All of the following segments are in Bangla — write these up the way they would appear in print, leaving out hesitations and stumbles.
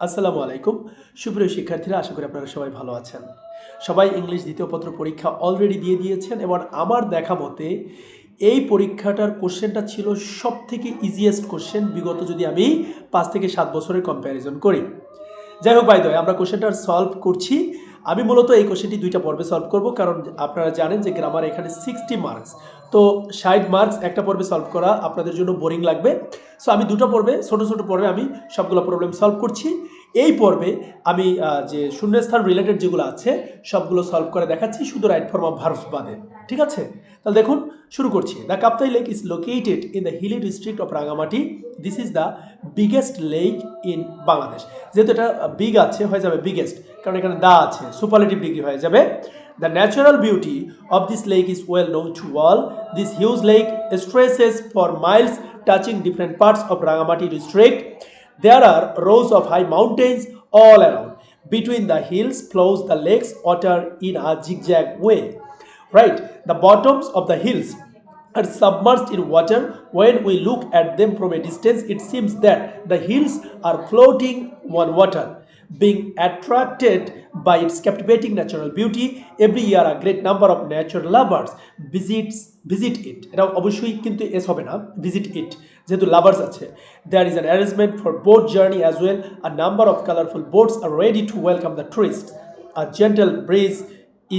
আসসালামু আলাইকুম সুপ্রিয় শিক্ষার্থীরা, আশা করি আপনারা সবাই ভালো আছেন। সবাই ইংলিশ দ্বিতীয় পত্র পরীক্ষা অলরেডি দিয়ে দিয়েছেন এবং আমার দেখা মতে এই পরীক্ষাটার কোশ্চেনটা ছিল সবথেকে ইজিয়েস্ট কোশ্চেন বিগত যদি আমি 5 থেকে 7 বছরের কম্প্যারিজন করি। যাই হোক, বাই দ্য ওয়ে আমরা কোশ্চেনটা সলভ করছি। আমি মূলত এই কোশ্চেনটি দুইটা পর্বে সলভ করব, কারণ আপনারা জানেন যে গ্রামার এখানে 60 মার্কস, তো 60 মার্কস একটা পর্বে সলভ করা আপনাদের জন্য বোরিং লাগবে। সো আমি দুটো পর্বে ছোট ছোট পর্বে আমি সবগুলো প্রবলেম সলভ করছি। এই পর্বে আমি যে শূন্যস্থান রিলেটেড যেগুলো আছে সবগুলো সলভ করে দেখাচ্ছি, শুধু রাইট ফর্ম অফ ভার্বস বাদে। ঠিক আছে, তাহলে দেখুন শুরু করছি। The Kaptai lake is located in the hilly district of Rangamati. This is the biggest lake in Bangladesh. যেহেতু এটা বিগ আছে হয়ে যাবে বিগেস্ট, কারণ এখানে দা আছে, সুপারলেটিভ ডিগ্রি হয়ে যাবে। The natural beauty of this lake is well known to all. This huge lake stretches for miles, touching different parts of Rangamati district. There are rows of high mountains all around. Between the hills flows the lake's water in a zigzag way. Right, the bottoms of the hills are submerged in water. When we look at them from a distance, it seems that the hills are floating on water, being attracted by its captivating natural beauty. Every year a great number of nature lovers visit it. এটা অবশ্যই কিন্তু এস হবে না, visit it যেহেতু লাভার্স আছে। There is an arrangement for boat journey as well. A number of colorful boats are ready to welcome the tourists. A gentle breeze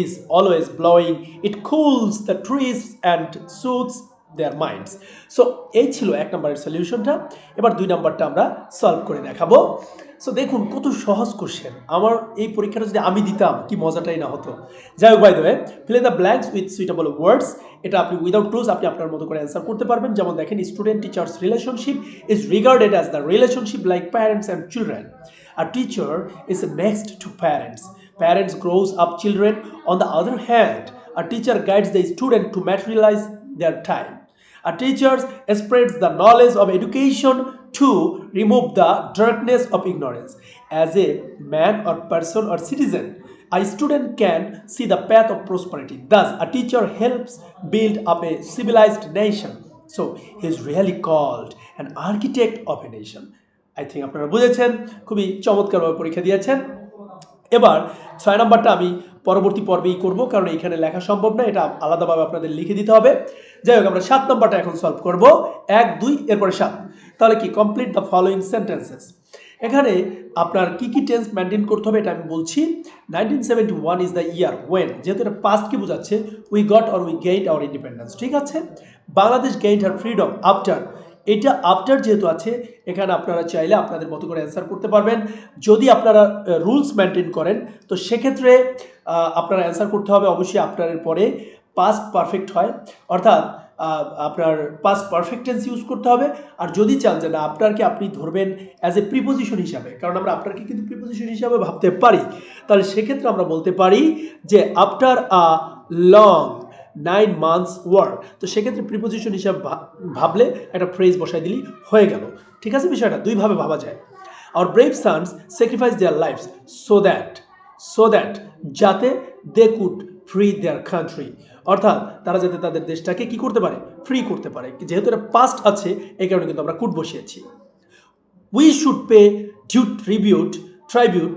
is always blowing. It cools the trees and soothes their minds. So এই ছিল 1 নম্বরের সলিউশনটা। এবার 2 নম্বরটা আমরা সলভ করে দেখাবো। সো দেখুন কত সহজ কোশ্চেন। আমার এই পরীক্ষাটা যদি আমি দিতাম কি মজাটাই না হতো। যাই হোক, by the way, fill in the blanks with suitable words. এটা আপনি উইদাউট ক্লুজ আপনি আপনার মতো করে অ্যান্সার করতে পারবেন। যেমন দেখেন, student teachers relationship is regarded as the relationship like parents and children. A teacher is next to parents. Parents grows up children. On the other hand, a teacher guides the student to materialize their time. A teacher spreads the knowledge of education to remove the darkness of ignorance. As a man or person or citizen, a student can see the path of prosperity. Thus, a teacher helps build up a civilized nation. So, he is really called an architect of a nation. I think আপনারা বুঝেছেন, খুবই চমৎকারভাবে পরীক্ষা দিয়েছেন। এবার 6 নম্বরটা আমি পরবর্তী পর্বেই করব, কারণ এখানে লেখা সম্ভব না, এটা আলাদাভাবে আপনাদের লিখে দিতে হবে। যাই হোক, আমরা 7 নম্বরটা এখন সলভ করব। 1 2 এরপরে 7। তাহলে কি, কমপ্লিট দ্য ফলোইং সেন্টেন্সেস। এখানে আপনার কি কি টেন্স মেনটেন করতে হবে এটা আমি বলছি। 1971 ইজ দ্য ইয়ার ওয়েন, যেহেতু এটা পাস্ট কি বোঝাচ্ছে, we got or we gained our independence. ঠিক আছে, Bangladesh gained her freedom after. এটা আফটার যেহেতু আছে, এখানে আপনারা চাইলে আপনাদের মতো করে অ্যান্সার করতে পারবেন। যদি আপনারা রুলস মেনটেন করেন তো সেক্ষেত্রে আপনারা অ্যান্সার করতে হবে অবশ্যই আফটারের পরে পাস্ট পারফেক্ট হয়, অর্থাৎ আপনার পাস্ট পারফেক্ট টেন্স ইউজ করতে হবে। আর যদি চান যে না আফটারকে আপনি ধরবেন অ্যাজ এ প্রিপোজিশন হিসাবে, কারণ আমরা আফটারকে কিন্তু প্রিপোজিশন হিসাবে ভাবতে পারি, তাহলে সেক্ষেত্রে আমরা বলতে পারি যে after a long 9 months work. তো সেক্ষেত্রে প্রিপোজিশন হিসাবে ভাবলে একটা ফ্রেজ বসাই দিলেই হয়ে গেল। ঠিক আছে, বিষয়টা দুইভাবে ভাবা যায়। আর brave sons sacrifice their lives so that যাতে they could free their country, অর্থাৎ তারা যাতে তাদের দেশটাকে কি করতে পারে, ফ্রি করতে পারে। যেহেতু এটা পাস্ট আছে এই কারণে কিন্তু আমরা কুড বসিয়েছি। We should pay due tribute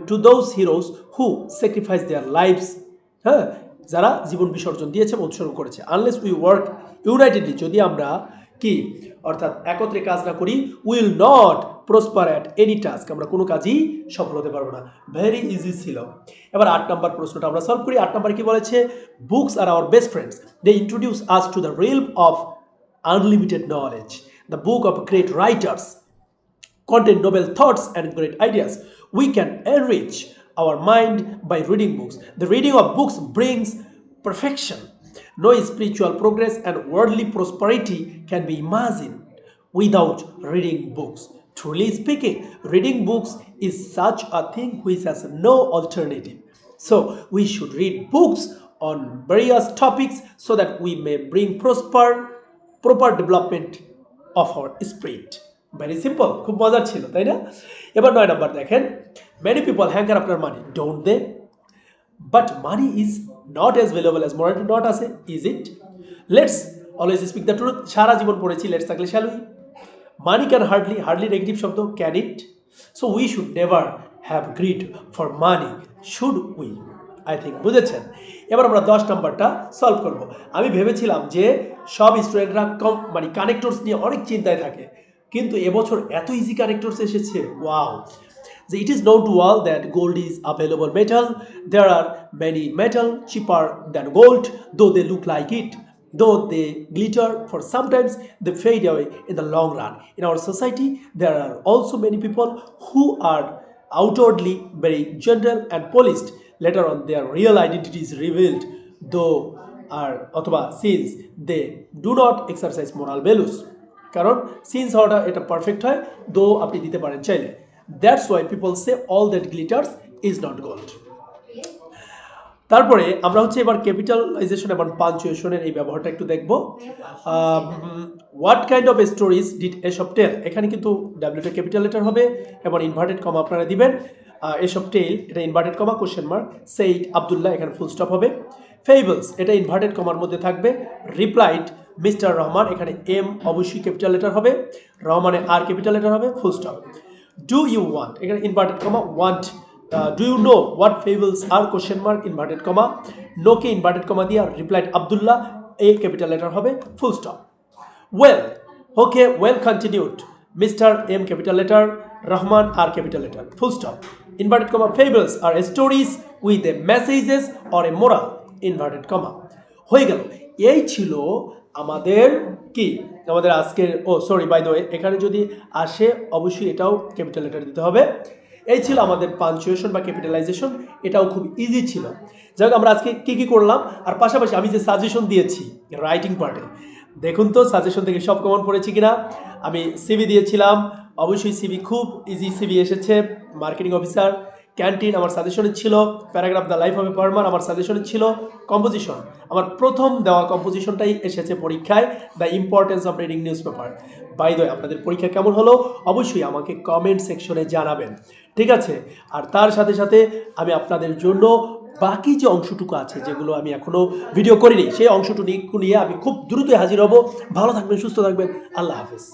to those heroes who sacrifice their lives. হ্যাঁ, যারা জীবন বিসর্জন দিয়েছে বা উৎসর্গ করেছে। আনলেস উই ওয়ার্ক ইউনাইটেডলি, যদি আমরা কি অর্থাৎ একত্রে কাজ না করি, will not prosper at any task, আমরা কোনো কাজই সফল হতে পারবো না। ভেরি ইজি ছিল। এবার 8 নম্বর প্রশ্নটা আমরা সলভ করি। 8 নম্বর কি বলেছে, books are our best friends, they introduce us to the realm of unlimited knowledge. The book of great writers contain noble thoughts and great ideas. We can enrich our mind by reading books. The reading of books brings perfection. No spiritual progress and worldly prosperity can be imagined without reading books. Truly speaking, reading books is such a thing which has no alternative. So we should read books on various topics so that we may bring proper development of our spirit. Very simple, খুব মজার ছিল, তাই না? এবার 9 নম্বর দেখেন, many people hanker after money, don't they? But money is not as valuable as morality not আছে, is it? Let's always speak the truth, সারা জীবন পড়েছি, লেটস থাকলে shall we? Money can hardly negative শব্দ, can it? So we should never have greed for money should we. I think বুঝেছেন। এবার আমরা 10 নম্বরটা সলভ করব। আমি ভেবেছিলাম যে সব স্টুডেন্টরা মানে কানেক্টরস নিয়ে অনেক চিন্তায় থাকে, কিন্তু এবছর এত ইজি কানেক্টরস এসেছে, wow. It is known to all that gold is available metal. There are many metal cheaper than gold, though they look like it. Though they glitter for sometimes, they fade away in the long run. In our society, there are also many people who are outwardly very gentle and polished. Later on, their real identity is revealed, though are অথবা since they do not exercise moral values. কারণ সিন্স হওয়াটা এটা পারফেক্ট হয়, দো আপনি দিতে পারেন চাইলে। That's why people say all that glitters is not gold. তারপরে আমরা হচ্ছে এবার ক্যাপিটালাইজেশন এবং পাঞ্চুয়েশনের এই ব্যবহারটা একটু দেখব। What kind of stories did এসব টেল, এখানে কিন্তু ডাব্লিউটা ক্যাপিটাল লেটার হবে এবং ইনভার্টেড কমা আপনারা দিবেন। এসব টেল এটা inverted comma question mark, said Abdullah এখানে ফুল স্টপ হবে। ফেবলস এটা ইনভার্টেড কমার মধ্যে থাকবে। রিপ্লাইড মিস্টার রহমান, এখানে এম অবশ্যই ক্যাপিটাল লেটার হবে, রহমানে আর ক্যাপিটাল লেটার হবে, full stop. Do you want, এখানে inverted comma want. Do you know what fables are question mark inverted comma, নোকে ইনভার্টেড কমা দিয়ে replied Abdullah, A capital letter হবে, full stop. Well, okay well continued, mister M capital letter, Rahman R capital letter, full stop. Inverted comma fables are stories with a messages or a moral, inverted comma. হয়ে গেল। এই ছিল আমাদের কি, আমাদের আজকের, সরি বাই দ্য ওয়ে এখানে যদি আসে অবশ্যই এটাও ক্যাপিটাল লেটার দিতে হবে। এই ছিল আমাদের পাঞ্চুয়েশন বা ক্যাপিটালাইজেশন, এটাও খুব ইজি ছিল। যাই হোক আমরা আজকে কি করলাম, আর পাশাপাশি আমি যে সাজেশন দিয়েছি রাইটিং পার্টে, দেখুন তো সাজেশন থেকে সব কমন পড়েছি কিনা। আমি সিভি দিয়েছিলাম, অবশ্যই সিভি খুব ইজি সিভি এসেছে। মার্কেটিং অফিসার, ক্যান্টিন আমার সাজেশনে ছিল। Paragraph the life of a farmer আমার সাজেশনে ছিল। কম্পোজিশন আমার প্রথম দেওয়া কম্পোজিশনটাই এসেছে পরীক্ষায়, the importance of reading newspaper. By the way আপনাদের পরীক্ষা কেমন হলো অবশ্যই আমাকে কমেন্ট সেকশনে জানাবেন, ঠিক আছে। আর তার সাথে সাথে আমি আপনাদের জন্য বাকি যে অংশটুকু আছে, যেগুলো আমি এখনো ভিডিও করিনি, সেই অংশটুকু নিয়ে আমি খুব দ্রুতই হাজির হব। ভালো থাকবেন, সুস্থ থাকবেন, আল্লাহ হাফেজ।